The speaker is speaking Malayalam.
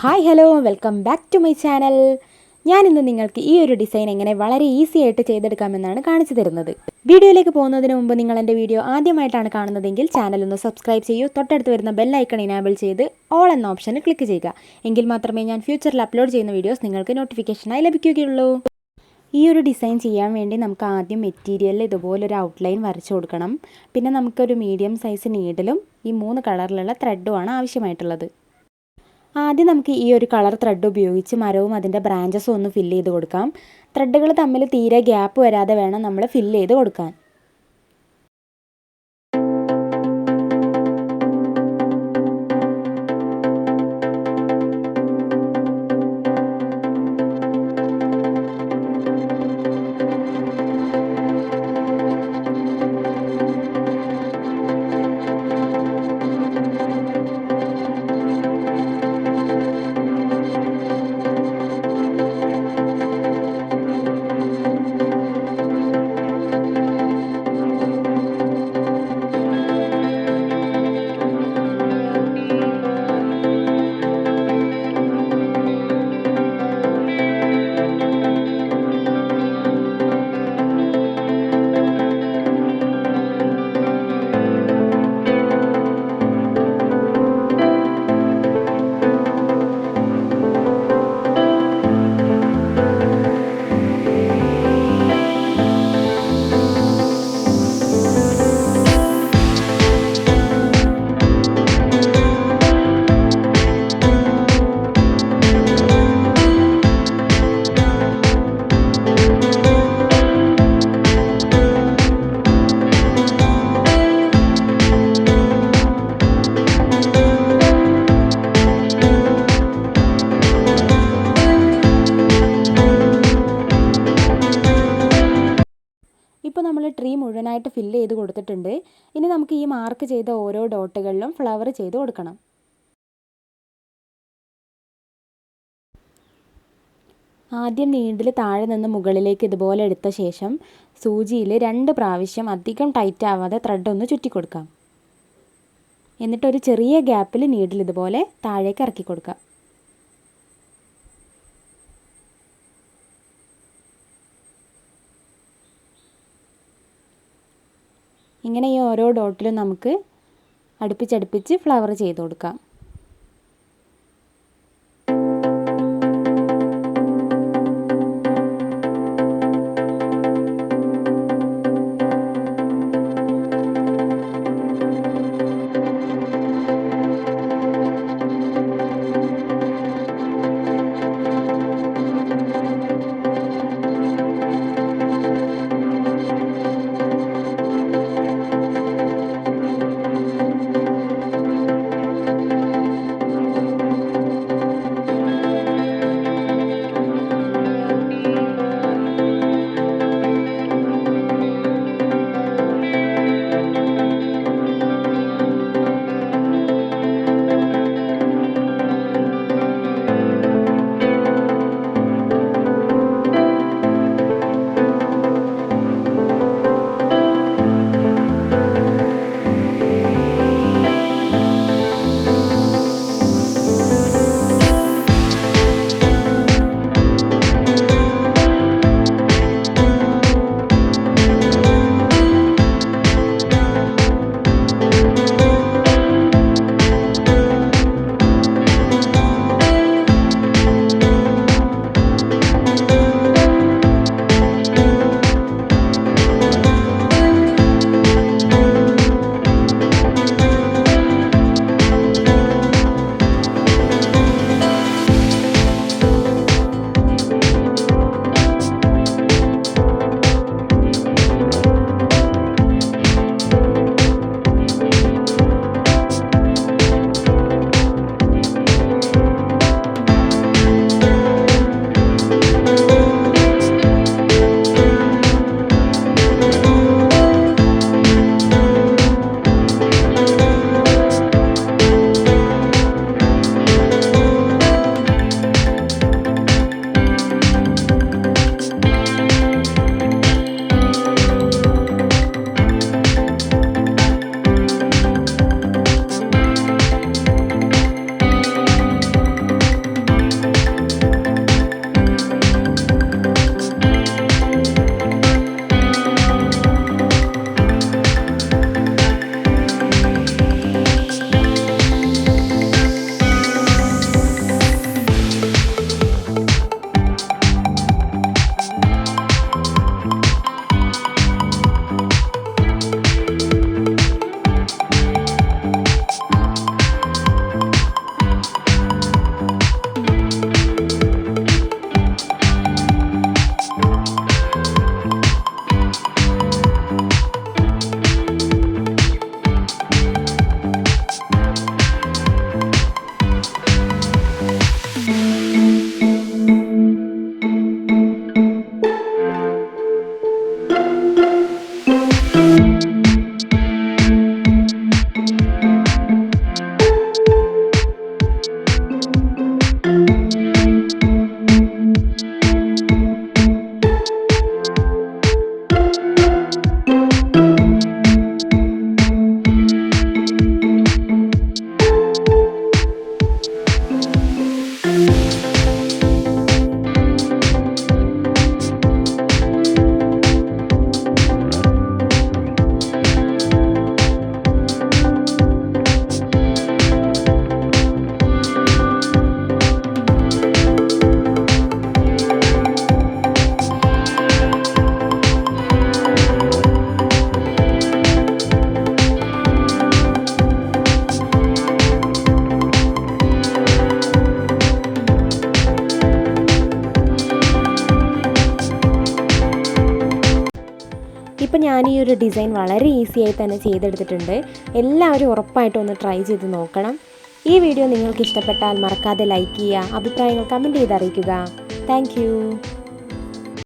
Hi hello welcome back to my channel. ഞാനിന്ന് നിങ്ങൾക്ക് ഈ ഒരു ഡിസൈൻ എങ്ങനെ വളരെ ഈസി ആയിട്ട് ചെയ്തെടുക്കാമെന്നാണ് കാണിച്ചു തരുന്നത്. വീഡിയോയിലേക്ക് പോകുന്നതിന് മുമ്പ് നിങ്ങൾ എൻ്റെ വീഡിയോ ആദ്യമായിട്ടാണ് കാണുന്നതെങ്കിൽ ചാനൽ ഒന്ന് സബ്സ്ക്രൈബ് ചെയ്യൂ. തൊട്ടടുത്ത് വരുന്ന ബെൽ ഐക്കൺ ഇനാബിൾ ചെയ്ത് ഓൾ എന്ന ഓപ്ഷന് ക്ലിക്ക് ചെയ്യുക. എങ്കിൽ മാത്രമേ ഞാൻ ഫ്യൂച്ചറിൽ അപ്ലോഡ് ചെയ്യുന്ന വീഡിയോസ് നിങ്ങൾക്ക് നോട്ടിഫിക്കേഷനായി ലഭിക്കുകയുള്ളൂ. ഈ ഒരു ഡിസൈൻ ചെയ്യാൻ വേണ്ടി നമുക്ക് ആദ്യം മെറ്റീരിയലിൽ ഇതുപോലൊരു ഔട്ട്ലൈൻ വരച്ചു കൊടുക്കണം. പിന്നെ നമുക്കൊരു മീഡിയം സൈസ് നീഡിലും ഈ 3 കളറിലുള്ള ത്രെഡുമാണ് ആവശ്യമായിട്ടുള്ളത്. ആദ്യം നമുക്ക് ഈ ഒരു കളർ ത്രെഡ് ഉപയോഗിച്ച് മരവും അതിൻ്റെ ബ്രാഞ്ചസും ഒന്ന് ഫില്ല് ചെയ്ത് കൊടുക്കാം. ത്രെഡുകൾ തമ്മിൽ തീരെ ഗ്യാപ്പ് വരാതെ വേണം നമ്മൾ ഫില്ല് ചെയ്ത് കൊടുക്കാൻ. ഇപ്പോൾ നമ്മൾ ട്രീ മുഴുവനായിട്ട് ഫില്ല് ചെയ്ത് കൊടുത്തിട്ടുണ്ട്. ഇനി നമുക്ക് ഈ മാർക്ക് ചെയ്ത ഓരോ ഡോട്ടുകളിലും ഫ്ലവർ ചെയ്ത് കൊടുക്കണം. ആദ്യം നീഡിൽ താഴെ നിന്ന് മുകളിലേക്ക് ഇതുപോലെ എടുത്ത ശേഷം സൂചിയിൽ 2 പ്രാവശ്യം അധികം ടൈറ്റ് ആവാതെ ത്രെഡ് ഒന്ന് ചുറ്റി കൊടുക്കാം. എന്നിട്ടൊരു ചെറിയ ഗ്യാപ്പിൽ നീഡിൽ ഇതുപോലെ താഴേക്ക് ഇറക്കി കൊടുക്കാം. ഇങ്ങനെ ഈ ഓരോ ഡോട്ടിലും നമുക്ക് അടുപ്പിച്ചടുപ്പിച്ച് ഫ്ലവർ ചെയ്ത് കൊടുക്കാം. ഞാൻ ഈ ഒരു ഡിസൈൻ വളരെ ഈസിയായി തന്നെ ചെയ്തെടുത്തിട്ടുണ്ട്. എല്ലാവരും ഉറപ്പായിട്ടും ഒന്ന് ട്രൈ ചെയ്ത് നോക്കണം. ഈ വീഡിയോ നിങ്ങൾക്ക് ഇഷ്ടപ്പെട്ടാൽ മറക്കാതെ ലൈക്ക് ചെയ്യുക, അഭിപ്രായങ്ങൾ കമൻറ്റ് ചെയ്ത് അറിയിക്കുക. താങ്ക്